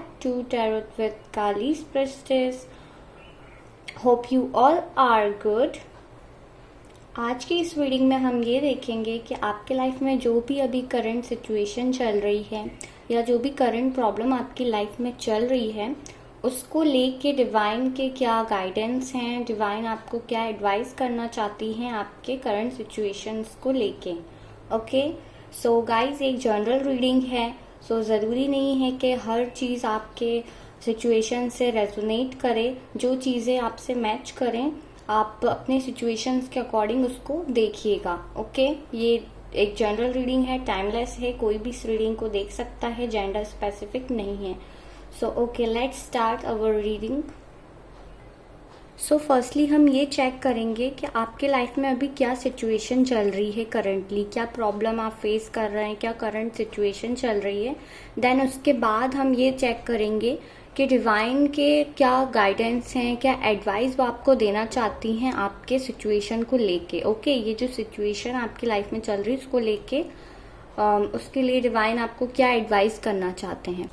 back to Tarot with Kali's Prestige. Hope you all are good. आज की इस reading में हम ये देखेंगे कि आपके लाइफ में जो भी अभी करंट सिचुएशन चल रही है या जो भी करंट प्रॉब्लम आपकी लाइफ में चल रही है उसको लेके डिवाइन के क्या गाइडेंस हैं, डिवाइन आपको क्या एडवाइस करना चाहती हैं आपके करंट सिचुएशंस को लेके. ओके, सो गाइज एक जनरल रीडिंग है. सो ज़रूरी नहीं है कि हर चीज़ आपके सिचुएशन से रेजोनेट करे. जो चीज़ें आपसे मैच करें आप अपने सिचुएशंस के अकॉर्डिंग उसको देखिएगा. ओके, ये एक जनरल रीडिंग है, टाइमलेस है, कोई भी इस रीडिंग को देख सकता है, जेंडर स्पेसिफिक नहीं है. So okay, let's start our reading. So firstly हम ये चेक करेंगे कि आपके लाइफ में अभी क्या सिचुएशन चल रही है करंटली, क्या प्रॉब्लम आप फेस कर रहे हैं, क्या करंट सिचुएशन चल रही है. देन उसके बाद हम ये चेक करेंगे कि डिवाइन के क्या गाइडेंस हैं, क्या एडवाइस वो आपको देना चाहती हैं आपके सिचुएशन को लेके. ओके, ये जो सिचुएशन आपकी लाइफ में चल रही है उसको लेके उसके लिए डिवाइन आपको क्या एडवाइस करना चाहते हैं.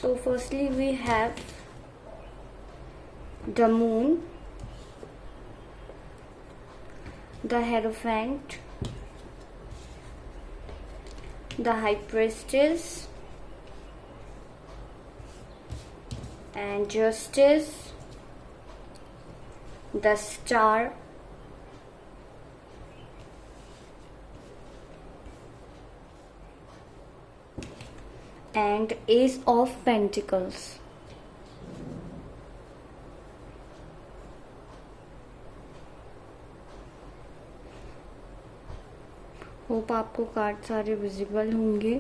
So firstly we have the moon, the Hierophant, the High Priestess, and Justice, the Star, and Ace of Pentacles. Hope आपको कार्ड सारे विजिबल होंगे.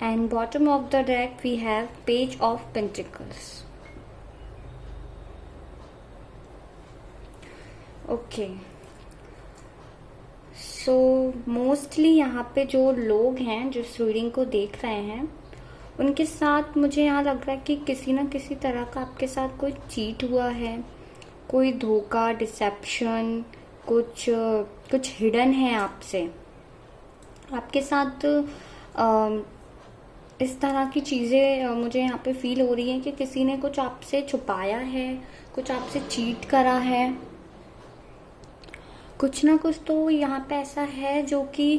And bottom of the deck we have page of pentacles. Okay, so mostly यहाँ पे जो लोग हैं जो इस रीडिंग को देख रहे हैं उनके साथ मुझे यहाँ लग रहा है कि किसी ना किसी तरह का आपके साथ कोई चीट हुआ है, कोई धोखा, डिसेप्शन, कुछ हिडन है आपसे. आपके साथ इस तरह की चीज़ें मुझे यहाँ पे फील हो रही हैं कि किसी ने कुछ आपसे छुपाया है, कुछ आपसे चीट करा है. कुछ ना कुछ तो यहाँ पे ऐसा है जो कि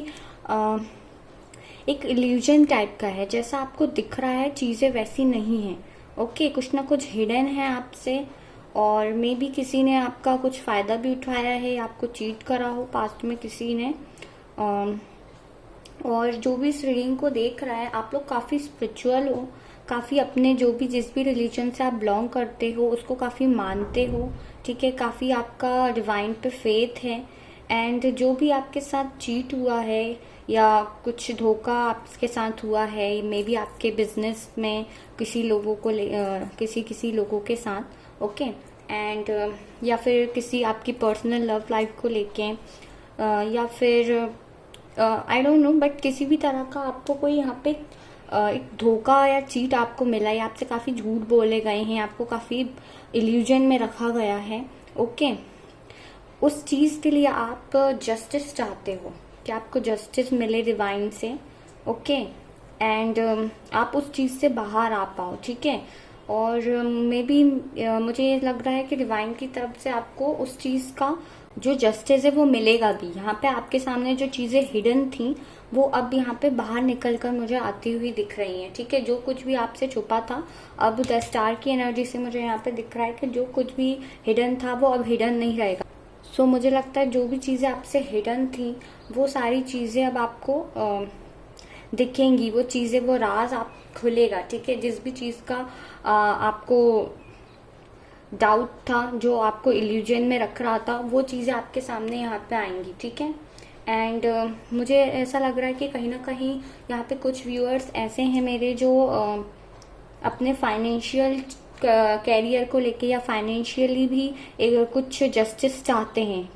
एक इल्यूजन टाइप का है. जैसा आपको दिख रहा है चीज़ें वैसी नहीं हैं. ओके, कुछ ना कुछ हिडन है आपसे और मे बी किसी ने आपका कुछ फ़ायदा भी उठाया है, आपको चीट करा हो पास्ट में किसी ने. और जो भी इस रीडिंग को देख रहा है आप लोग काफ़ी स्पिरिचुअल हो, काफ़ी अपने जो भी जिस भी रिलीजन से आप बिलोंग करते हो उसको काफ़ी मानते हो. ठीक है, काफ़ी आपका डिवाइन पे फेथ है. एंड जो भी आपके साथ चीट हुआ है या कुछ धोखा आपके साथ हुआ है, मे बी आपके बिजनेस में किसी लोगों को किसी लोगों के साथ. ओके, एंड या फिर किसी आपकी पर्सनल लव लाइफ को लेके या फिर आई डोंट नो, बट किसी भी तरह का आपको कोई यहाँ पे एक धोखा या चीट आपको मिला है, आपसे काफ़ी झूठ बोले गए हैं, आपको काफ़ी इल्यूजन में रखा गया है. ओके, उस चीज़ के लिए आप जस्टिस चाहते हो कि आपको जस्टिस मिले डिवाइन से. ओके, एंड आप उस चीज़ से बाहर आ पाओ. ठीक है, और मे बी मुझे ये लग रहा है कि डिवाइन की तरफ से आपको उस चीज़ का जो जस्टिस है वो मिलेगा भी। यहाँ पे आपके सामने जो चीज़ें हिडन थी वो अब यहाँ पे बाहर निकल कर मुझे आती हुई दिख रही हैं, ठीक है। जो कुछ भी आपसे छुपा था, अब 10 स्टार की एनर्जी से मुझे यहाँ पे दिख रहा है कि जो कुछ भी हिडन था वो अब हिडन नहीं रहेगा। सो मुझे लगता है जो भी चीज़ें आपसे हिडन थी वो सारी चीज़ें अब आपको दिखेंगी, वो चीज़ें, वो राज आप खुलेगा, ठीक है। जिस भी चीज़ का आपको डाउट था, जो आपको इल्यूजन में रख रहा था, वो चीज़ें आपके सामने यहाँ पे आएंगी, ठीक है। एंड मुझे ऐसा लग रहा है कि कहीं ना कहीं यहाँ पे कुछ व्यूअर्स ऐसे हैं मेरे जो अपने फाइनेंशियल कैरियर को लेके या फाइनेंशियली भी कुछ जस्टिस चाहते हैं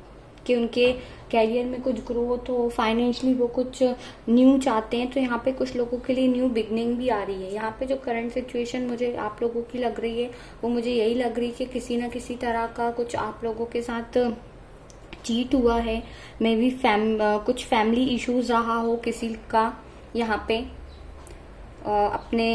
कि उनके कैरियर में कुछ ग्रोथ हो, फाइनेंशियली वो कुछ न्यू चाहते हैं। तो यहाँ पे कुछ लोगों के लिए न्यू बिगनिंग भी आ रही है। यहाँ पे जो करंट सिचुएशन मुझे आप लोगों की लग रही है वो मुझे यही लग रही है कि किसी ना किसी तरह का कुछ आप लोगों के साथ चीट हुआ है। मे बी कुछ फैमिली इश्यूज रहा हो किसी का यहाँ पे अपने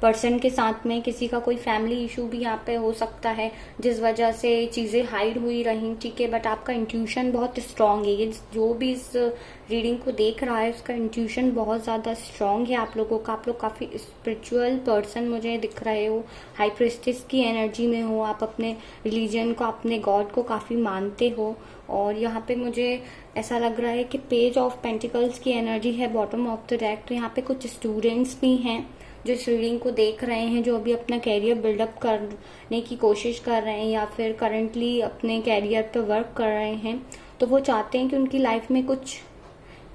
पर्सन के साथ में, किसी का कोई फैमिली इशू भी यहाँ पे हो सकता है जिस वजह से चीज़ें हाइड हुई रही, ठीक है। बट आपका इंट्यूशन बहुत स्ट्रांग है। ये जो भी इस रीडिंग को देख रहा है उसका इंट्यूशन बहुत ज़्यादा स्ट्रांग है आप लोगों का। आप लोग काफ़ी स्पिरिचुअल पर्सन मुझे दिख रहे हो, हाई प्रिस्टेस की एनर्जी में हो, आप अपने रिलीजन को, अपने गॉड को काफ़ी मानते हो। और यहाँ पे मुझे ऐसा लग रहा है कि पेज ऑफ पेंटिकल्स की एनर्जी है बॉटम ऑफ द डेक। तो यहाँ पे कुछ स्टूडेंट्स भी हैं जो इस रीडिंग को देख रहे हैं, जो अभी अपना कैरियर बिल्डअप करने की कोशिश कर रहे हैं या फिर करंटली अपने कैरियर पे वर्क कर रहे हैं। तो वो चाहते हैं कि उनकी लाइफ में कुछ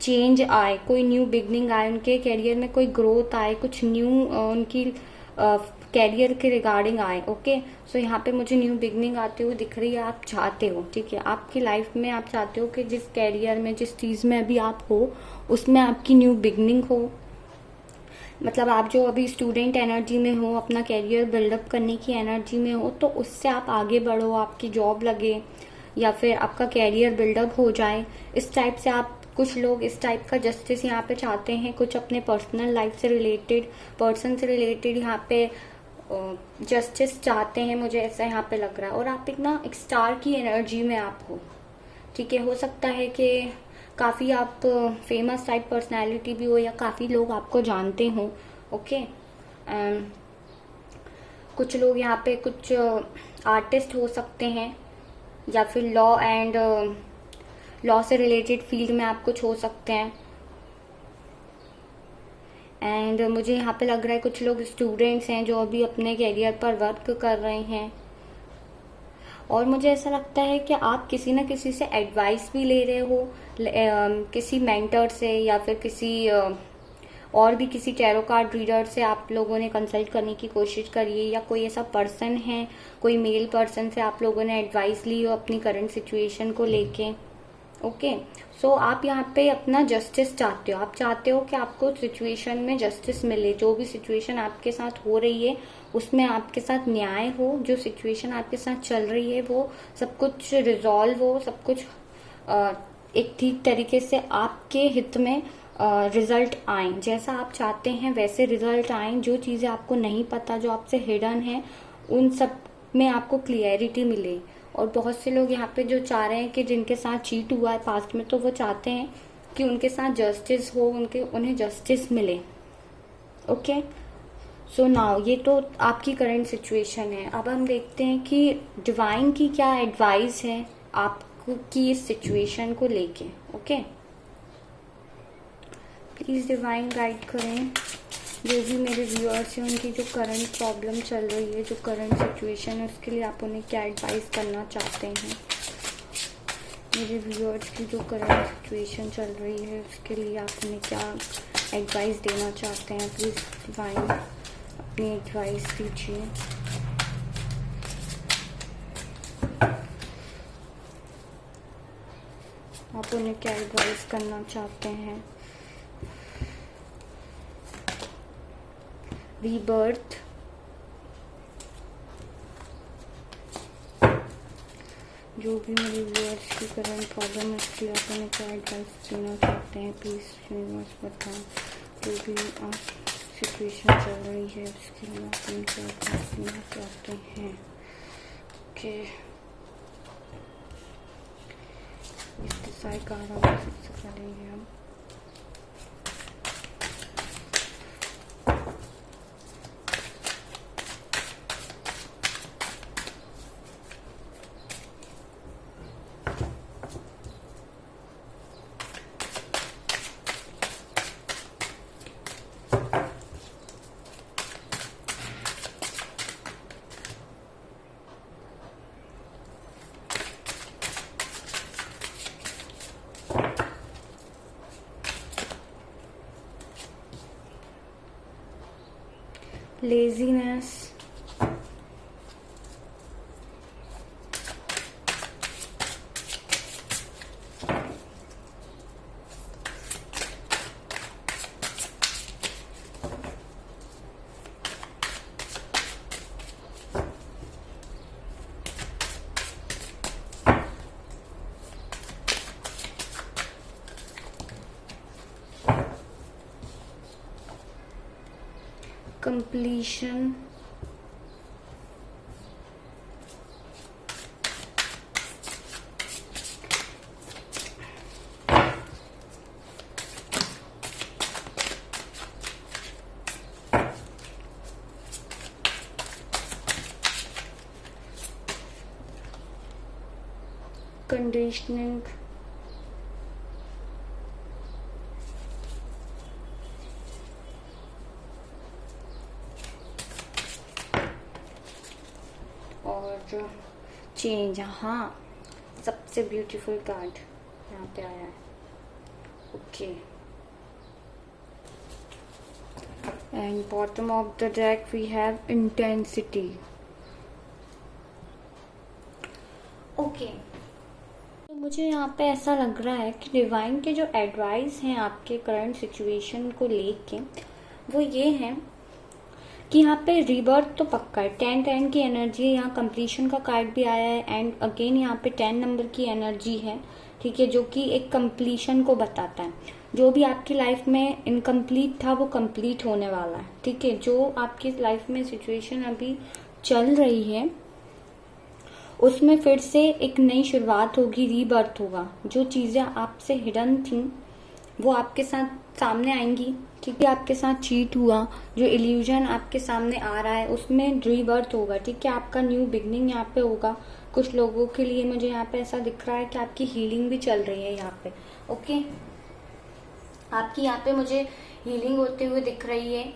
चेंज आए, कोई न्यू बिगनिंग आए, उनके कैरियर में कोई ग्रोथ आए, कुछ न्यू उनकी कैरियर के रिगार्डिंग आए। ओके, सो यहाँ पे मुझे न्यू बिगनिंग आती हुई दिख रही है। आप चाहते हो, ठीक है, आपकी लाइफ में आप चाहते हो कि जिस कैरियर में, जिस चीज़ में अभी आप हो उसमें आपकी न्यू बिगनिंग हो। मतलब आप जो अभी स्टूडेंट एनर्जी में हो, अपना कैरियर बिल्डअप करने की एनर्जी में हो, तो उससे आप आगे बढ़ो, आपकी जॉब लगे या फिर आपका कैरियर बिल्डअप हो जाए। इस टाइप से आप, कुछ लोग इस टाइप का जस्टिस यहाँ पे चाहते हैं। कुछ अपने पर्सनल लाइफ से रिलेटेड, पर्सन से रिलेटेड यहाँ पे जस्टिस चाहते हैं, मुझे ऐसा यहाँ पे लग रहा है। और आप एक स्टार की एनर्जी में आप हो, ठीक है। हो सकता है कि काफ़ी आप फेमस टाइप पर्सनालिटी भी हो या काफ़ी लोग आपको जानते हो। ओके, कुछ लोग यहाँ पे कुछ आर्टिस्ट हो सकते हैं या फिर लॉ से रिलेटेड फील्ड में आप कुछ हो सकते हैं। एंड मुझे यहाँ पे लग रहा है कुछ लोग स्टूडेंट्स हैं जो अभी अपने कैरियर पर वर्क कर रहे हैं। और मुझे ऐसा लगता है कि आप किसी न किसी से एडवाइस भी ले रहे हो, किसी मेंटर से या फिर किसी और भी किसी टैरो कार्ड रीडर से आप लोगों ने कंसल्ट करने की कोशिश करी है, या कोई ऐसा पर्सन है, कोई मेल पर्सन से आप लोगों ने एडवाइस ली हो अपनी करंट सिचुएशन को लेके। ओके, सो आप यहाँ पे अपना जस्टिस चाहते हो। आप चाहते हो कि आपको सिचुएशन में जस्टिस मिले, जो भी सिचुएशन आपके साथ हो रही है उसमें आपके साथ न्याय हो, जो सिचुएशन आपके साथ चल रही है वो सब कुछ रिजॉल्व हो, सब कुछ एक ठीक तरीके से आपके हित में रिजल्ट आए, जैसा आप चाहते हैं वैसे रिजल्ट आए। जो चीज़ें आपको नहीं पता, जो आपसे हिडन है, उन सब में आपको क्लियरिटी मिले। और बहुत से लोग यहाँ पे जो चाह रहे हैं कि जिनके साथ चीट हुआ है पास्ट में, तो वो चाहते हैं कि उनके साथ जस्टिस हो, उन्हें जस्टिस मिले। ओके, सो नाउ ये तो आपकी करंट सिचुएशन है। अब हम देखते हैं कि डिवाइन की क्या एडवाइस है आपको की इस सिचुएशन को लेके। ओके, प्लीज डिवाइन गाइड करें जो भी मेरे व्यूअर्स हैं, उनकी जो करंट प्रॉब्लम चल रही है, जो करंट सिचुएशन है, उसके लिए आप उन्हें क्या एडवाइस करना चाहते हैं। मेरे व्यूअर्स की जो करंट सिचुएशन चल रही है उसके लिए आप उन्हें क्या एडवाइस देना चाहते हैं। प्लीज डिवाइन अपनी एडवाइस दीजिए। आप उन्हें क्या एडवाइस करना चाहते हैं। रीबर्थ, जो भी मेरे व्यूअर्स की करंट प्रॉब्लम है उसके लिए आप उन्हें क्या एडवाइस देना चाहते हैं। प्लीज यूनिवर्स बताएं जो भी आप सिचुएशन चल रही है उसके लिए अपन क्या करना चाहते हैं। ओके, इस डिसाइड कर रहा हूँ सबसे पहले ये हम laziness, completion, conditioning, और चेंज। हाँ, सबसे ब्यूटीफुल कार्ड यहाँ पे आया है। Okay, and bottom of the deck we have intensity. Okay, तो मुझे यहाँ पे ऐसा लग रहा है कि डिवाइन के जो एडवाइस हैं आपके करंट सिचुएशन को लेके वो ये है कि यहाँ पे रीबर्थ तो पक्का है। 10 की एनर्जी है, यहाँ कंप्लीशन का कार्ड भी आया है एंड अगेन यहाँ पे 10 नंबर की एनर्जी है, ठीक है, जो कि एक कंप्लीशन को बताता है। जो भी आपकी लाइफ में इनकम्प्लीट था वो कंप्लीट होने वाला है, ठीक है। जो आपकी लाइफ में सिचुएशन अभी चल रही है उसमें फिर से एक नई शुरुआत होगी, रीबर्थ होगा। जो चीज़ें आपसे हिडन थी वो आपके साथ सामने आएंगी, ठीक है। आपके साथ चीट हुआ, जो इल्यूजन आपके सामने आ रहा है उसमें रीबर्थ होगा, ठीक है। आपका न्यू बिगनिंग यहाँ पे होगा। कुछ लोगों के लिए मुझे यहाँ पे ऐसा दिख रहा है कि आपकी हीलिंग भी चल रही है यहाँ पे। ओके, आपकी यहाँ पे मुझे हीलिंग होते हुए दिख रही है।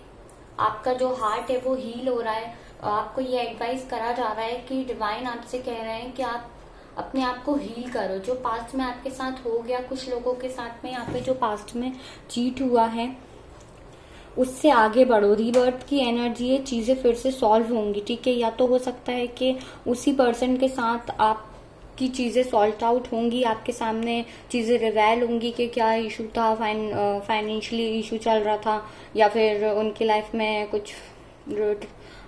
आपका जो हार्ट है वो हील हो रहा है। आपको ये एडवाइस करा जा रहा है कि डिवाइन आपसे कह रहे हैं कि आप अपने आप को हील करो। जो पास्ट में आपके साथ हो गया, कुछ लोगों के साथ में यहाँ पे जो पास्ट में चीट हुआ है उससे आगे बढ़ो। रीबर्थ की एनर्जी है, चीजें फिर से सॉल्व होंगी, ठीक है। या तो हो सकता है कि उसी पर्सन के साथ आपकी चीजें सॉल्व आउट होंगी, आपके सामने चीजें रिवेल होंगी कि क्या इशू था, फाइनेंशियली इशू चल रहा था, या फिर उनकी लाइफ में कुछ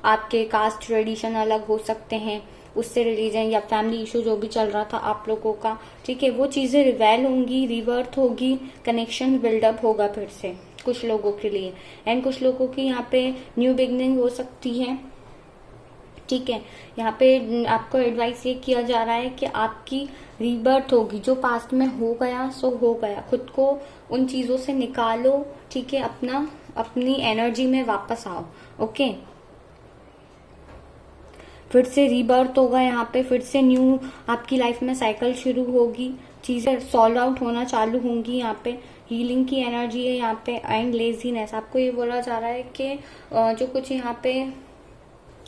आपके कास्ट ट्रेडिशन अलग हो सकते हैं, उससे रिलीजन या फैमिली इशू जो भी चल रहा था आप लोगों का, ठीक है। वो चीजें रिवेल होंगी, रिवर्थ होगी, कनेक्शन बिल्डअप होगा फिर से कुछ लोगों के लिए। एंड कुछ लोगों की यहाँ पे न्यू बिगनिंग हो सकती है, ठीक है। यहाँ पे आपको एडवाइस ये किया जा रहा है कि आपकी रीबर्थ होगी। जो पास्ट में हो गया सो हो गया, खुद को उन चीजों से निकालो, ठीक है। अपनी एनर्जी में वापस आओ। ओके, फिर से रीबर्थ होगा यहाँ पे, फिर से न्यू आपकी लाइफ में साइकिल शुरू होगी, चीजें सॉल्व आउट होना चालू होंगी। यहाँ पे हीलिंग की एनर्जी है यहाँ पे। एंड लेजीनेस, आपको ये बोला जा रहा है कि जो कुछ यहाँ पे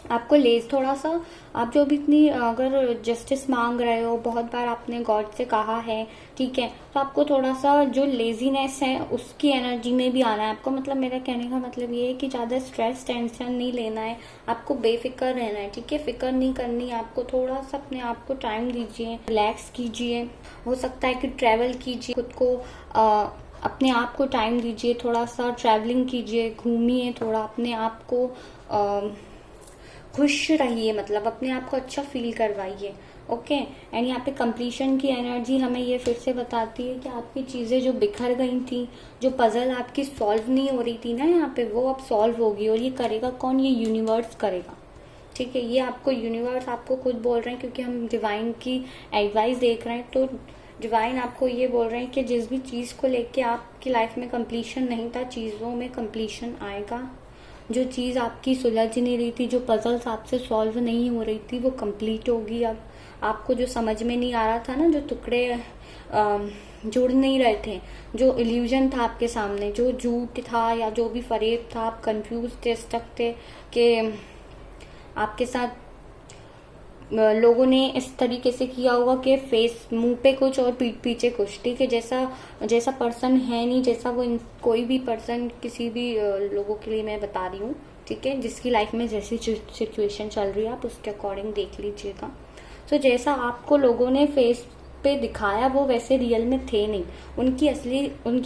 आपको थोड़ा सा, आप जो भी इतनी अगर जस्टिस मांग रहे हो, बहुत बार आपने गॉड से कहा है, ठीक है, तो आपको थोड़ा सा जो लेजीनेस है उसकी एनर्जी में भी आना है आपको। मतलब मेरा कहने का मतलब ये है कि ज्यादा स्ट्रेस टेंशन नहीं लेना है, आपको बेफिक्र रहना है, ठीक है। फिक्र नहीं करनी है आपको। थोड़ा सा अपने आप को टाइम दीजिए, रिलैक्स कीजिए। हो सकता है कि ट्रैवल कीजिए, खुद को अपने आप को टाइम दीजिए, थोड़ा सा ट्रैवलिंग कीजिए, घूमिए, थोड़ा अपने आप को खुश रहिए, मतलब अपने आप को अच्छा फील करवाइए। ओके। एंड यहाँ पे कंप्लीशन की एनर्जी हमें ये फिर से बताती है कि आपकी चीज़ें जो बिखर गई थी, जो पजल आपकी सॉल्व नहीं हो रही थी ना यहाँ पे, वो अब सॉल्व होगी। और ये करेगा कौन? ये यूनिवर्स करेगा, ठीक है। ये आपको यूनिवर्स आपको खुद बोल रहे हैं, क्योंकि हम डिवाइन की एडवाइस देख रहे हैं। तो डिवाइन आपको ये बोल रहे हैं कि जिस भी चीज़ को लेके आपकी लाइफ में कंप्लीशन नहीं था, चीज़ों में कंप्लीशन आएगा। जो चीज़ आपकी सुलझ नहीं रही थी, जो पजल्स आपसे सॉल्व नहीं हो रही थी, वो कंप्लीट होगी। अब आपको जो समझ में नहीं आ रहा था ना, जो टुकड़े जुड़ नहीं रहे थे, जो इल्यूजन था आपके सामने, जो झूठ था या जो भी फरेब था, आप कंफ्यूज थे, स्टक थे कि आपके साथ लोगों ने इस तरीके से किया होगा कि फेस मुंह पे कुछ और पीठ पीछे कुछ, ठीक है। जैसा पर्सन है नहीं, जैसा वो कोई भी पर्सन, किसी भी लोगों के लिए मैं बता रही हूँ, ठीक है। जिसकी लाइफ में जैसी सिचुएशन चल रही है आप उसके अकॉर्डिंग देख लीजिएगा। तो जैसा आपको लोगों ने फेस पे दिखाया वो वैसे रियल में थे नहीं। उनकी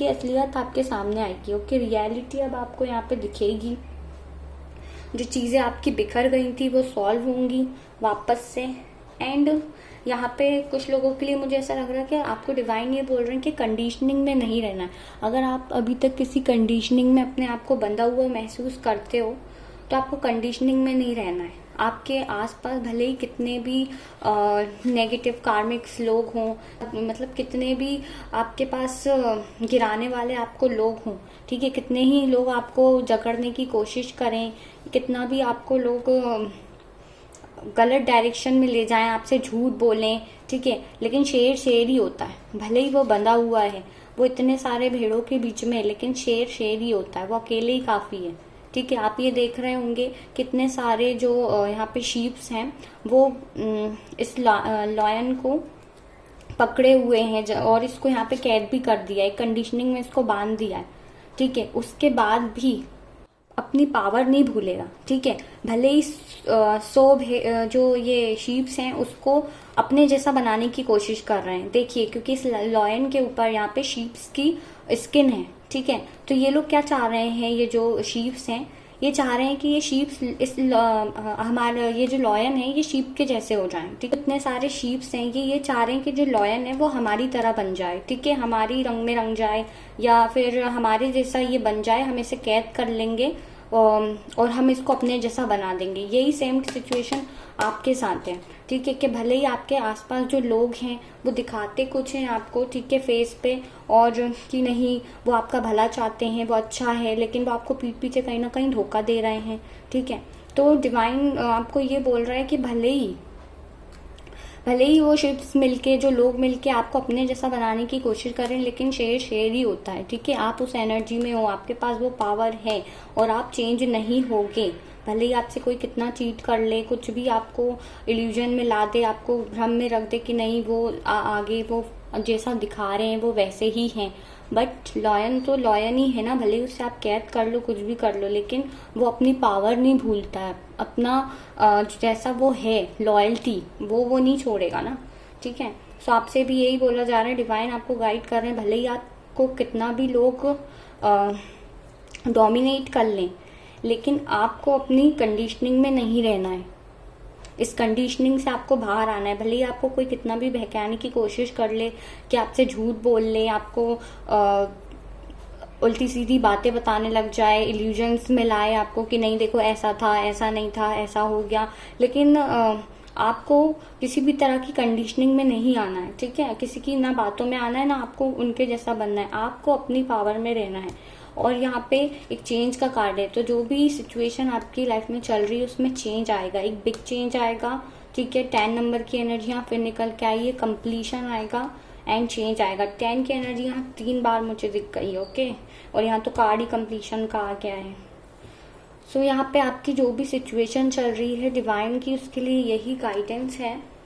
असलियत आपके सामने आएगी, ओके। रियलिटी अब आपको यहाँ पे दिखेगी। जो चीज़ें आपकी बिखर गई थी वो सॉल्व होंगी वापस से। एंड यहाँ पे कुछ लोगों के लिए मुझे ऐसा लग रहा है कि आपको डिवाइन ये बोल रहे हैं कि कंडीशनिंग में नहीं रहना है। अगर आप अभी तक किसी कंडीशनिंग में अपने आप को बंधा हुआ महसूस करते हो तो आपको कंडीशनिंग में नहीं रहना है। आपके आसपास भले ही कितने भी नेगेटिव कार्मिक्स लोग हों, मतलब कितने भी आपके पास गिराने वाले आपको लोग हों, ठीक है, कितने ही लोग आपको जकड़ने की कोशिश करें, कितना भी आपको लोग गलत डायरेक्शन में ले जाएं, आपसे झूठ बोलें, ठीक है, लेकिन शेर शेर ही होता है। भले ही वो बंधा हुआ है, वो इतने सारे भेड़ों के बीच में, लेकिन शेर शेर ही होता है, वो अकेले ही काफी है, ठीक है। आप ये देख रहे होंगे कितने सारे जो यहाँ पे शीप्स हैं वो इस लॉयन को पकड़े हुए हैं और इसको यहाँ पे कैद भी कर दिया है, कंडीशनिंग में इसको बांध दिया है, ठीक है। उसके बाद भी अपनी पावर नहीं भूलेगा, ठीक है। भले ही जो ये शीप्स हैं उसको अपने जैसा बनाने की कोशिश कर रहे हैं, देखिए, क्योंकि इस लॉयन के ऊपर यहाँ पे शीप्स की स्किन है, ठीक है। तो ये लोग क्या चाह रहे हैं, ये जो शीप्स हैं ये चाह रहे हैं कि ये शीप्स हमारा ये जो लॉयन है ये शीप के जैसे हो जाएं, ठीक है। इतने सारे शीप्स हैं, ये चाह रहे हैं कि जो लॉयन है वो हमारी तरह बन जाए, ठीक है, हमारी रंग में रंग जाए या फिर हमारे जैसा ये बन जाए, हम इसे कैद कर लेंगे और हम इसको अपने जैसा बना देंगे। यही सेम सिचुएशन आपके साथ है, ठीक है, कि भले ही आपके आसपास जो लोग हैं वो दिखाते कुछ हैं आपको, ठीक है, फेस पे, और कि नहीं वो आपका भला चाहते हैं, वो अच्छा है, लेकिन वो आपको पीठ पीछे कहीं ना कहीं धोखा दे रहे हैं, ठीक है। तो डिवाइन आपको ये बोल रहा है कि भले ही वो शिप्स मिलके, जो लोग मिलके आपको अपने जैसा बनाने की कोशिश करें, लेकिन शेर शेर ही होता है, ठीक है। आप उस एनर्जी में हो, आपके पास वो पावर है और आप चेंज नहीं होगे। भले ही आपसे कोई कितना चीट कर ले, कुछ भी आपको इल्यूजन में ला दे, आपको भ्रम में रख दे कि नहीं वो आगे वो जैसा दिखा रहे हैं वो वैसे ही हैं, बट लॉयन तो लॉयन ही है ना। भले ही उससे आप कैद कर लो, कुछ भी कर लो, लेकिन वो अपनी पावर नहीं भूलता है, अपना जैसा वो है लॉयल्टी वो नहीं छोड़ेगा ना, ठीक है। सो आपसे भी यही बोला जा रहा है, डिवाइन आपको गाइड कर रहे हैं। भले ही आपको कितना भी लोग डोमिनेट कर लें, लेकिन आपको अपनी कंडीशनिंग में नहीं रहना है। इस कंडीशनिंग से आपको बाहर आना है। भले ही आपको कोई कितना भी बहकाने की कोशिश कर ले, कि आपसे झूठ बोल ले, आपको उल्टी सीधी बातें बताने लग जाए, इल्यूजन्स में लाए आपको कि नहीं देखो ऐसा था, ऐसा नहीं था, ऐसा हो गया, लेकिन आपको किसी भी तरह की कंडीशनिंग में नहीं आना है, ठीक है। किसी की ना बातों में आना है, ना आपको उनके जैसा बनना है, आपको अपनी पावर में रहना है। और यहाँ पे एक चेंज का कार्ड है, तो जो भी सिचुएशन आपकी लाइफ में चल रही है उसमें चेंज आएगा, एक बिग चेंज आएगा, ठीक है। 10 नंबर की एनर्जी यहाँ फिर निकल के आई है, कंप्लीशन आएगा एंड चेंज आएगा। 10 की एनर्जी यहाँ 3 बार मुझे दिख गई है, ओके। और यहाँ तो कार्ड ही कंप्लीशन का आ गया है। सो यहाँ पे आपकी जो भी सिचुएशन चल रही है डिवाइन की, उसके लिए यही गाइडेंस है,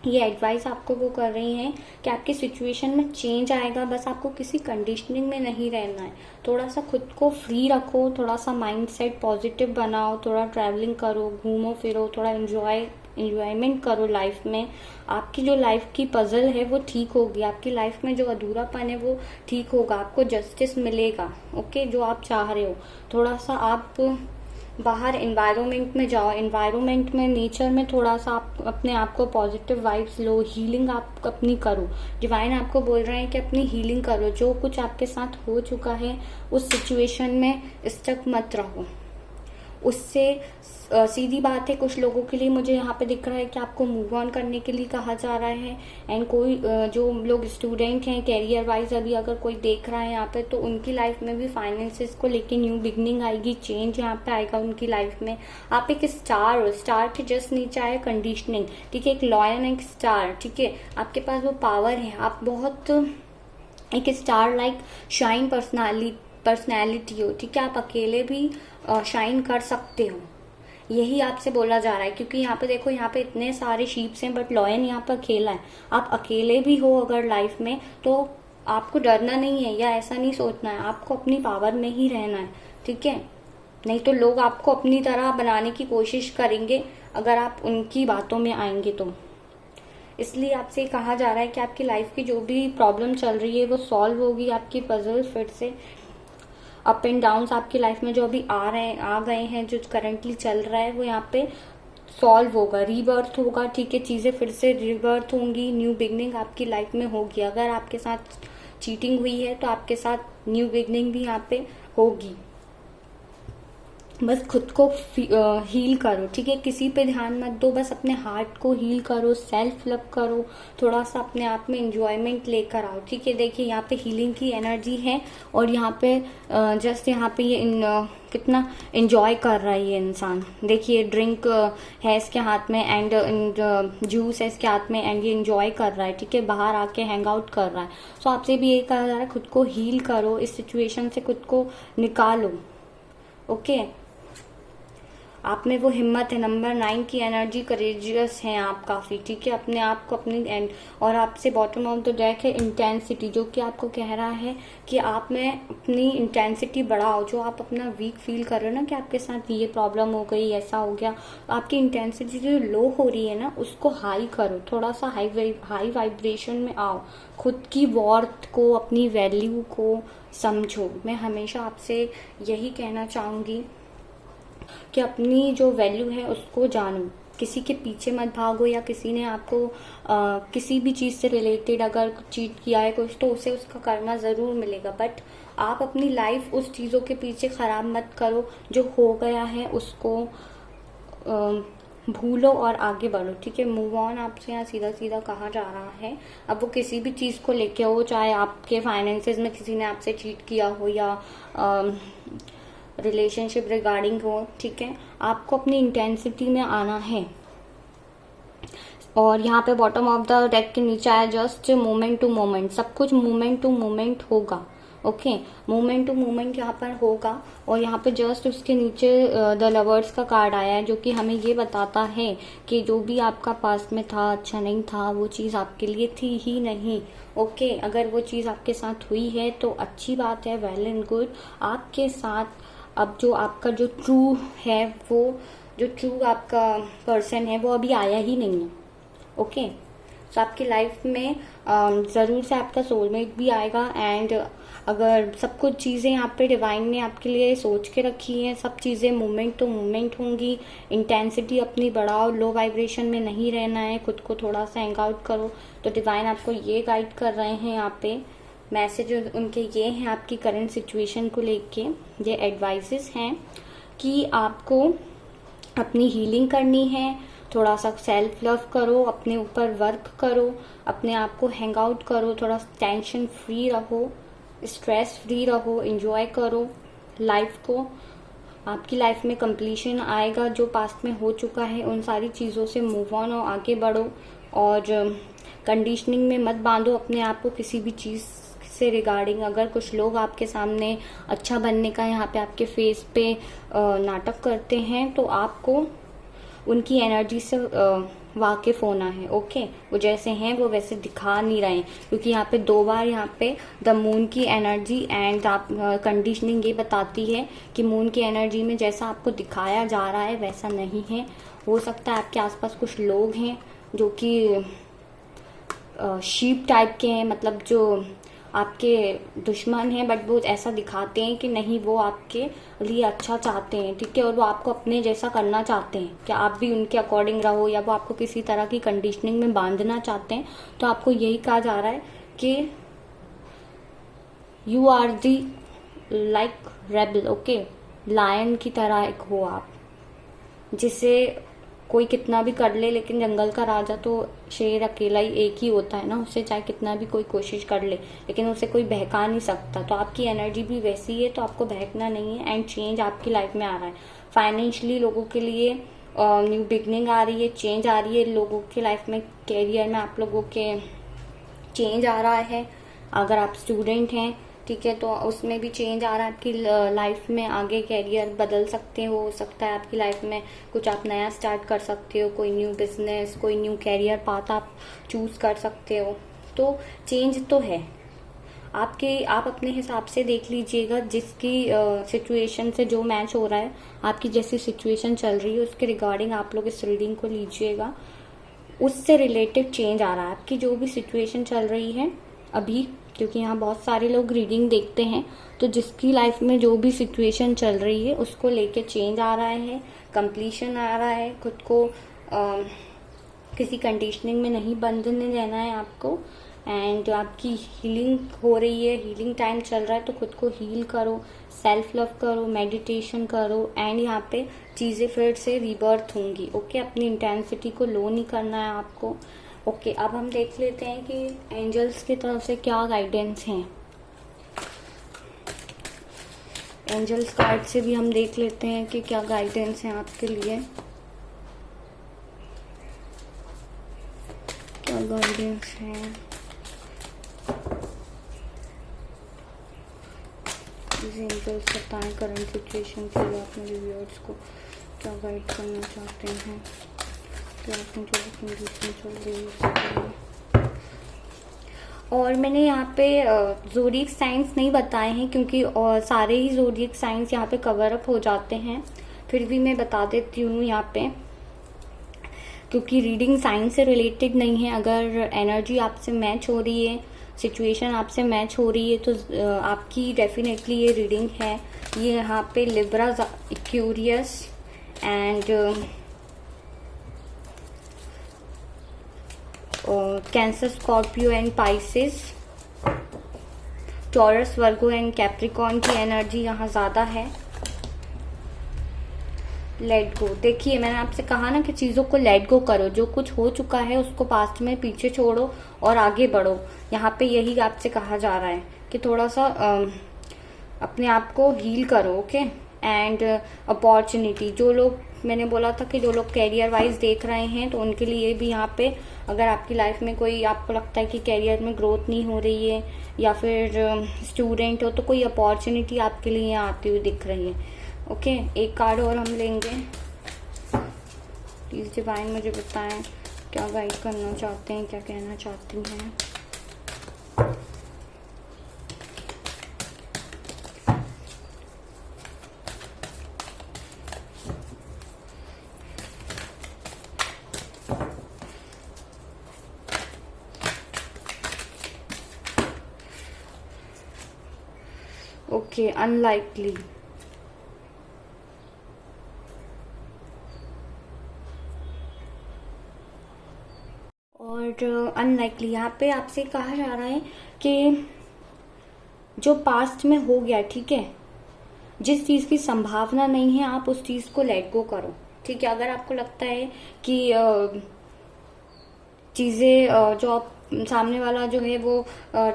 ये एडवाइस आपको वो कर रही हैं कि आपकी सिचुएशन में चेंज आएगा, बस आपको किसी कंडीशनिंग में नहीं रहना है। थोड़ा सा खुद को फ्री रखो, थोड़ा सा माइंडसेट पॉजिटिव बनाओ, थोड़ा ट्रैवलिंग करो, घूमो फिरो, थोड़ा एंजॉयमेंट करो लाइफ में। आपकी जो लाइफ की पजल है वो ठीक होगी, आपकी लाइफ में जो अधूरापन है वो ठीक होगा, आपको जस्टिस मिलेगा, ओके, जो आप चाह रहे हो। थोड़ा सा आप बाहर एनवायरनमेंट में जाओ, एनवायरनमेंट में, नेचर में थोड़ा सा आप अपने आप को पॉजिटिव वाइब्स लो, हीलिंग आप अपनी करो। डिवाइन आपको बोल रहे हैं कि अपनी हीलिंग करो। जो कुछ आपके साथ हो चुका है उस सिचुएशन में स्टक मत रहो। उससे सीधी बात है, कुछ लोगों के लिए मुझे यहाँ पे दिख रहा है कि आपको मूव ऑन करने के लिए कहा जा रहा है। एंड कोई जो लोग स्टूडेंट हैं कैरियर वाइज अभी अगर कोई देख रहा है यहाँ पे, तो उनकी लाइफ में भी फाइनेंसेस को लेके न्यू बिगनिंग आएगी, चेंज यहाँ पे आएगा उनकी लाइफ में। आप एक स्टार हो, स्टार के जस्ट नीचे आए कंडीशनिंग, ठीक है, एक लॉयन, एक स्टार, ठीक है, आपके पास वो पावर है, आप बहुत एक स्टार लाइक शाइन पर्सनैलिटी हो, ठीक है, आप अकेले भी शाइन कर सकते हो, यही आपसे बोला जा रहा है। क्योंकि यहाँ पे देखो, यहाँ पे इतने सारे शीप्स हैं बट लॉयन यहाँ पर अकेला है। आप अकेले भी हो अगर लाइफ में, तो आपको डरना नहीं है या ऐसा नहीं सोचना है, आपको अपनी पावर में ही रहना है, ठीक है। नहीं तो लोग आपको अपनी तरह बनाने की कोशिश करेंगे अगर आप उनकी बातों में आएंगे तो। इसलिए आपसे कहा जा रहा है कि आपकी लाइफ की जो भी प्रॉब्लम चल रही है वो सॉल्व होगी। आपकी पजल फिर से अप एंड डाउन्स आपकी लाइफ में जो अभी आ गए हैं, जो करंटली चल रहा है, वो यहाँ पे सॉल्व होगा, रीबर्थ होगा, ठीक है, चीजें फिर से रीबर्थ होंगी, न्यू बिगनिंग आपकी लाइफ में होगी। अगर आपके साथ चीटिंग हुई है तो आपके साथ न्यू बिगनिंग भी यहाँ पे होगी। बस खुद को हील करो, ठीक है, किसी पे ध्यान मत दो, बस अपने हार्ट को हील करो, सेल्फ लव करो, थोड़ा सा अपने आप में एंजॉयमेंट लेकर आओ, ठीक है। देखिए यहाँ पे हीलिंग की एनर्जी है और यहाँ पे जस्ट यहाँ पे ये कितना एंजॉय कर रहा है ये इंसान। देखिए ड्रिंक है इसके हाथ में एंड जूस है इसके हाथ में एंड ये एंजॉय कर रहा है, ठीक है, बाहर आके हैंग आउट कर रहा है। सो आपसे भी यही कहा जा रहा है, खुद को हील करो, इस सिचुएशन से खुद को निकालो, ओके। आप में वो हिम्मत है, नंबर 9 की एनर्जी, करेजियस हैं आप काफी, ठीक है, अपने आप को अपनी एंड, और आपसे बॉटम ऑफ द डेक है इंटेंसिटी, जो कि आपको कह रहा है कि आप में अपनी इंटेंसिटी बढ़ाओ। जो आप अपना वीक फील कर रहे हो ना कि आपके साथ ये प्रॉब्लम हो गई, ऐसा हो गया, आपकी इंटेंसिटी जो लो हो रही है ना उसको हाई करो, थोड़ा सा हाई वाइब्रेशन में आओ, खुद की वर्थ को, अपनी वैल्यू को समझो। मैं हमेशा आपसे यही कहना चाहूंगी कि अपनी जो वैल्यू है उसको जानो, किसी के पीछे मत भागो, या किसी ने आपको किसी भी चीज से रिलेटेड अगर चीट किया है कुछ तो उसे उसका कर्मा जरूर मिलेगा, बट आप अपनी लाइफ उस चीजों के पीछे खराब मत करो। जो हो गया है उसको भूलो और आगे बढ़ो, ठीक है, मूव ऑन आपसे यहाँ सीधा सीधा कहा जा रहा है। अब वो किसी भी चीज को लेके हो, चाहे आपके फाइनेंसेस में किसी ने आपसे चीट किया हो या रिलेशनशिप रिगार्डिंग हो, ठीक है, आपको अपनी इंटेंसिटी में आना है। और यहाँ पे बॉटम ऑफ द डेक के नीचे आया जस्ट मोमेंट टू मोमेंट, सब कुछ मोमेंट टू मोमेंट होगा, ओके, मोमेंट टू मोमेंट यहाँ पर होगा। और यहाँ पे जस्ट उसके नीचे द लवर्स का कार्ड आया है, जो कि हमें ये बताता है कि जो भी आपका पास्ट में था अच्छा नहीं था, वो चीज़ आपके लिए थी ही नहीं, ओके। अगर वो चीज़ आपके साथ हुई है तो अच्छी बात है, वेल एंड गुड। आपके साथ अब जो आपका जो ट्रू है, वो जो ट्रू आपका पर्सन है वो अभी आया ही नहीं है, ओके। तो आपकी लाइफ में ज़रूर से आपका सोलमेट भी आएगा। एंड अगर सब कुछ चीज़ें यहाँ पे डिवाइन ने आपके लिए सोच के रखी हैं, सब चीज़ें मोमेंट टू मोमेंट होंगी। इंटेंसिटी अपनी बढ़ाओ, लो वाइब्रेशन में नहीं रहना है, खुद को थोड़ा सा हैंग आउट करो। तो डिवाइन आपको ये गाइड कर रहे हैं, यहाँ पे मैसेज उनके ये हैं आपकी करंट सिचुएशन को लेके। ये एडवाइसेस हैं कि आपको अपनी हीलिंग करनी है, थोड़ा सा सेल्फ लव करो, अपने ऊपर वर्क करो, अपने आप को हैंग आउट करो, थोड़ा टेंशन फ्री रहो, स्ट्रेस फ्री रहो, एंजॉय करो लाइफ को। आपकी लाइफ में कंप्लीशन आएगा, जो पास्ट में हो चुका है उन सारी चीज़ों से मूव ऑन और आगे बढ़ो। और कंडीशनिंग में मत बांधो अपने आप को किसी भी चीज़ से रिगार्डिंग। अगर कुछ लोग आपके सामने अच्छा बनने का यहाँ पे आपके फेस पे नाटक करते हैं तो आपको उनकी एनर्जी से वाकिफ होना है, ओके। वो जैसे हैं वो वैसे दिखा नहीं रहे हैं, क्योंकि यहाँ पे 2 बार यहाँ पे द मून की एनर्जी एंड कंडीशनिंग ये बताती है कि मून की एनर्जी में जैसा आपको दिखाया जा रहा है वैसा नहीं है। हो सकता है आपके आसपास कुछ लोग हैं जो कि शीप टाइप के हैं, मतलब जो आपके दुश्मन हैं, बट वो ऐसा दिखाते हैं कि नहीं वो आपके लिए अच्छा चाहते हैं, ठीक है, और वो आपको अपने जैसा करना चाहते हैं कि आप भी उनके अकॉर्डिंग रहो, या वो आपको किसी तरह की कंडीशनिंग में बांधना चाहते हैं। तो आपको यही कहा जा रहा है कि you are the like rebel, okay, lion की तरह एक हो आप, जिसे कोई कितना भी कर ले, लेकिन जंगल का राजा तो शेर अकेला ही एक ही होता है ना, उससे चाहे कितना भी कोई कोशिश कर ले लेकिन उसे कोई बहका नहीं सकता। तो आपकी एनर्जी भी वैसी है, तो आपको बहकना नहीं है। एंड चेंज आपकी लाइफ में आ रहा है। फाइनेंशियली लोगों के लिए न्यू बिगनिंग आ रही है, चेंज आ रही है लोगों की लाइफ में। कैरियर में आप लोगों के चेंज आ रहा है। अगर आप स्टूडेंट हैं, ठीक है, तो उसमें भी चेंज आ रहा है आपकी लाइफ में। आगे कैरियर बदल सकते हो सकता है आपकी लाइफ में कुछ आप नया स्टार्ट कर सकते हो, कोई न्यू बिजनेस, कोई न्यू कैरियर पाथ आप चूज कर सकते हो। तो चेंज तो है आप अपने हिसाब से देख लीजिएगा, जिसकी सिचुएशन से जो मैच हो रहा है, आपकी जैसी सिचुएशन चल रही है उसके रिगार्डिंग आप लोग इस रीडिंग को लीजिएगा। उससे रिलेटेड चेंज आ रहा है आपकी जो भी सिचुएशन चल रही है अभी, क्योंकि यहाँ बहुत सारे लोग रीडिंग देखते हैं। तो जिसकी लाइफ में जो भी सिचुएशन चल रही है उसको लेके चेंज आ रहा है, कंप्लीशन आ रहा है। खुद को किसी कंडीशनिंग में नहीं बंधने देना है आपको। एंड आपकी हीलिंग हो रही है, हीलिंग टाइम चल रहा है, तो खुद को हील करो, सेल्फ लव करो, मेडिटेशन करो। एंड यहाँ पे चीज़ें फिर से रीबर्थ होंगी, ओके। अपनी इंटेंसिटी को लो नहीं करना है आपको, ओके। अब हम देख लेते हैं कि एंजल्स की तरफ से क्या गाइडेंस हैं। एंजल्स कार्ड से भी हम देख लेते हैं कि क्या गाइडेंस है आपके लिए, क्या गाइडेंस है। एंजल्स बताएं करंट सिचुएशन के लिए अपने व्यूअर्स को क्या गाइड करना चाहते हैं, क्या आपने जो कंडीशन चल रही है। और मैंने यहाँ पे ज़ोडिएक साइंस नहीं बताए हैं, क्योंकि सारे ही ज़ोडिएक साइंस यहाँ पे कवर अप हो जाते हैं। फिर भी मैं बता देती हूँ यहाँ पे, क्योंकि रीडिंग साइंस से रिलेटेड नहीं है। अगर एनर्जी आपसे मैच हो रही है, सिचुएशन आपसे मैच हो रही है, तो आपकी डेफिनेटली ये रीडिंग है। ये यहाँ पे Libra, Aquarius and cancer, Scorpio and Pisces, taurus, Virgo and Capricorn की एनर्जी यहाँ ज़्यादा है। लेट गो, देखिए मैंने आपसे कहा ना कि चीज़ों को लेट गो करो। जो कुछ हो चुका है उसको पास्ट में पीछे छोड़ो और आगे बढ़ो। यहाँ पे यही आपसे कहा जा रहा है कि थोड़ा सा अपने आप को हील करो, ओके। एंड अपॉर्चुनिटी, जो लोग, मैंने बोला था कि जो लोग कैरियर वाइज देख रहे हैं, तो उनके लिए भी यहाँ पे, अगर आपकी लाइफ में कोई, आपको लगता है कि कैरियर में ग्रोथ नहीं हो रही है, या फिर स्टूडेंट हो, तो कोई अपॉर्चुनिटी आपके लिए यहाँ आती हुई दिख रही है, ओके। एक कार्ड और हम लेंगे। प्लीज डिवाइन मुझे बताएं क्या गाइड करना चाहते हैं, क्या कहना चाहती हैं। ओके, अनलाइकली, और अनलाइकली यहाँ पे आपसे कहा जा रहा है कि जो पास्ट में हो गया, ठीक है, जिस चीज़ की संभावना नहीं है, आप उस चीज़ को लेट गो करो, ठीक है। अगर आपको लगता है कि चीज़ें जो आप, सामने वाला जो है वो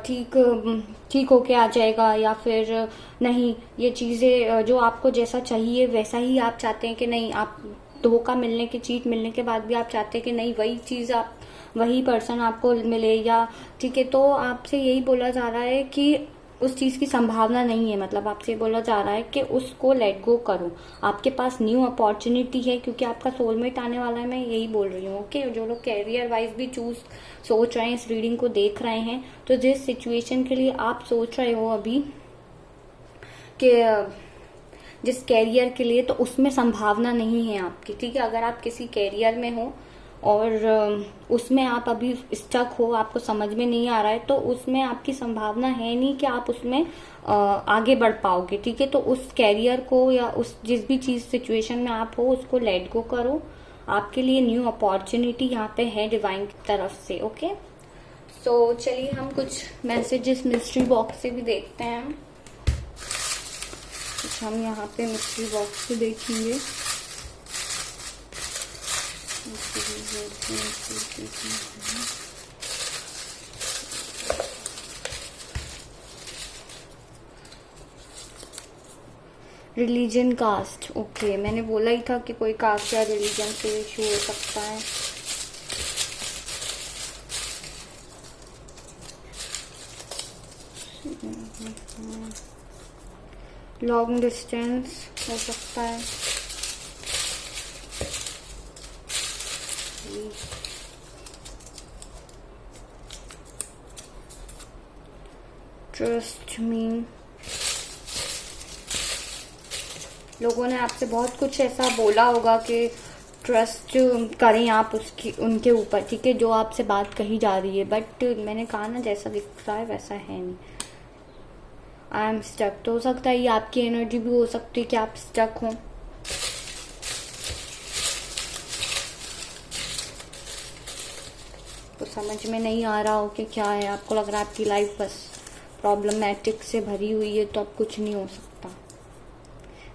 ठीक होके आ जाएगा, या फिर नहीं, ये चीज़ें जो आपको जैसा चाहिए वैसा ही आप चाहते हैं कि नहीं, आप धोखा मिलने की, चीट मिलने के बाद भी आप चाहते हैं कि नहीं वही चीज़, आप वही पर्सन आपको मिले, या ठीक है। तो आपसे यही बोला जा रहा है कि उस चीज़ की संभावना नहीं है, मतलब आपसे बोला जा रहा है कि उसको लेट गो करो। आपके पास न्यू अपॉर्चुनिटी है, क्योंकि आपका सोलमेट आने वाला है, मैं यही बोल रही हूँ, ओके। जो लोग कैरियर वाइज भी सोच रहे हैं, इस रीडिंग को देख रहे हैं, तो जिस सिचुएशन के लिए आप सोच रहे हो अभी, कि जिस कैरियर के लिए, तो उसमें संभावना नहीं है आपकी, ठीक है। अगर आप किसी कैरियर में हो और उसमें आप अभी स्टक हो, आपको समझ में नहीं आ रहा है, तो उसमें आपकी संभावना है नहीं कि आप उसमें आगे बढ़ पाओगे, ठीक है। तो उस कैरियर को या उस जिस भी चीज सिचुएशन में आप हो उसको लेट गो करो। आपके लिए न्यू अपॉर्चुनिटी यहाँ पे है डिवाइन की तरफ से, ओके। सो चलिए हम कुछ मैसेजेस मिस्ट्री बॉक्स से भी देखते हैं। कुछ हम यहाँ पे मिस्ट्री बॉक्स से देखेंगे। Religion, caste, okay. मैंने बोला ही था कि कोई कास्ट या रिलीजन से इशू हो सकता है। लॉन्ग डिस्टेंस हो सकता है। ट्रस्ट मी, लोगों ने आपसे बहुत कुछ ऐसा बोला होगा कि ट्रस्ट करें आप उसकी उनके ऊपर, ठीक है, जो आपसे बात कही जा रही है। बट मैंने कहा ना, जैसा दिख रहा है वैसा है नहीं। आई एम स्टक, तो हो सकता है ये आपकी एनर्जी भी हो सकती है कि आप स्टक हो। तो समझ में नहीं आ रहा हो कि क्या है, आपको लग रहा है आपकी लाइफ बस प्रॉब्लमैटिक से भरी हुई है, तो अब कुछ नहीं हो सकता।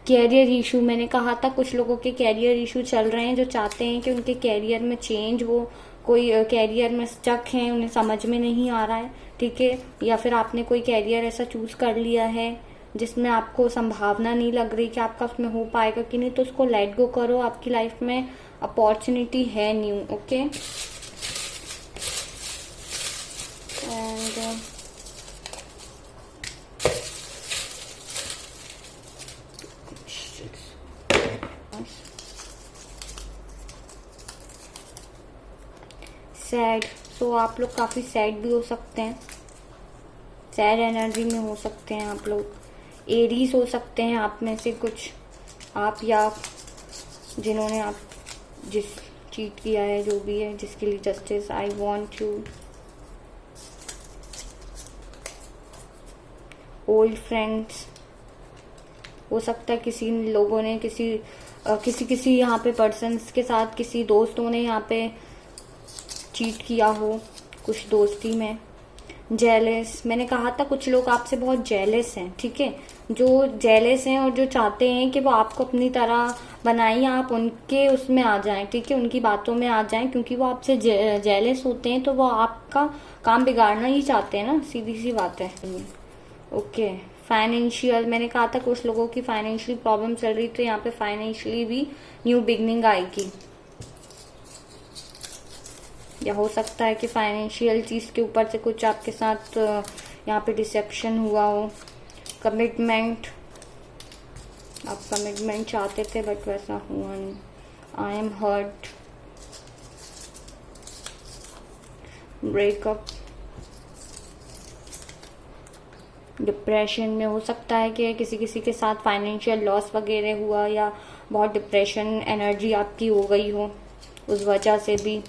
कैरियर इशू, मैंने कहा था कुछ लोगों के कैरियर इशू चल रहे हैं जो चाहते हैं कि उनके कैरियर में चेंज हो। कोई कैरियर में स्टक है, उन्हें समझ में नहीं आ रहा है, ठीक है। या फिर आपने कोई कैरियर ऐसा चूज कर लिया है जिसमें आपको संभावना नहीं लग रही कि आपका उसमें हो पाएगा कि नहीं, तो उसको लेट गो करो। आपकी लाइफ में अपॉर्चुनिटी है न्यू, ओके। एंड सैड, तो आप लोग काफी सैड भी हो सकते हैं, सैड एनर्जी में हो सकते हैं आप लोग। एरीज हो सकते हैं आप में से कुछ, आप या जिन्होंने आप जिस चीट किया है, जो भी है, जिसके लिए justice. I want you, old friends हो सकता है। किसी लोगों ने किसी यहाँ पे पर्सन्स के साथ, किसी दोस्तों ने यहाँ पे चीट किया हो कुछ दोस्ती में। जेलस, मैंने कहा था कुछ लोग आपसे बहुत जेलस हैं, ठीक है। जो जेलस हैं और जो चाहते हैं कि वो आपको अपनी तरह बनाएं, आप उनके उसमें आ जाएं, ठीक है, उनकी बातों में आ जाएं, क्योंकि वो आपसे जेलस होते हैं, तो वो आपका काम बिगाड़ना ही चाहते हैं ना, सीधी सी बात है, ओके। फाइनेंशियल, मैंने कहा था कुछ लोगों की फाइनेंशियल प्रॉब्लम चल रही, तो यहाँ पे फाइनेंशियली भी न्यू बिगनिंग आएगी। या हो सकता है कि फाइनेंशियल चीज के ऊपर से कुछ आपके साथ यहाँ पे डिसेप्शन हुआ हो। कमिटमेंट, आप कमिटमेंट चाहते थे बट वैसा हुआ नहीं। I am hurt, breakup, depression में हो सकता है कि किसी के साथ फाइनेंशियल लॉस वगैरह हुआ, या बहुत डिप्रेशन एनर्जी आपकी हो गई हो उस वजह से भी,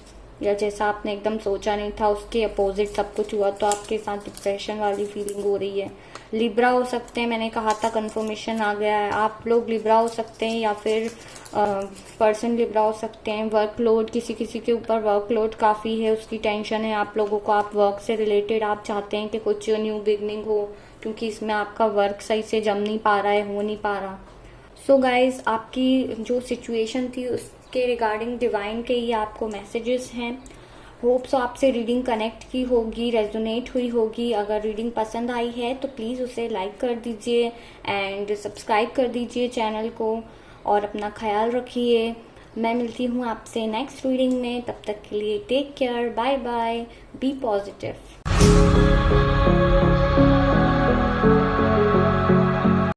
या जैसा आपने एकदम सोचा नहीं था उसके अपोजिट सब कुछ हुआ, तो आपके साथ डिप्रेशन वाली फीलिंग हो रही है। लिब्रा हो सकते हैं, मैंने कहा था कंफर्मेशन आ गया है। आप लोग लिब्रा हो सकते हैं या फिर पर्सन लिब्रा हो सकते हैं। वर्कलोड, किसी के ऊपर वर्कलोड काफ़ी है, उसकी टेंशन है आप लोगों को। आप वर्क से रिलेटेड आप चाहते हैं कि कुछ न्यू बिगनिंग हो, क्योंकि इसमें आपका वर्क सही से जम नहीं पा रहा है, हो नहीं पा रहा। सो गाइज, आपकी जो सिचुएशन थी उसके रिगार्डिंग डिवाइन के ये आपको मैसेजेस हैं। होप सो आपसे रीडिंग कनेक्ट की होगी, रेजोनेट हुई होगी। अगर रीडिंग पसंद आई है तो प्लीज़ उसे लाइक कर दीजिए एंड सब्सक्राइब कर दीजिए चैनल को, और अपना ख्याल रखिए। मैं मिलती हूँ आपसे नेक्स्ट रीडिंग में, तब तक के लिए take care, bye bye, be positive.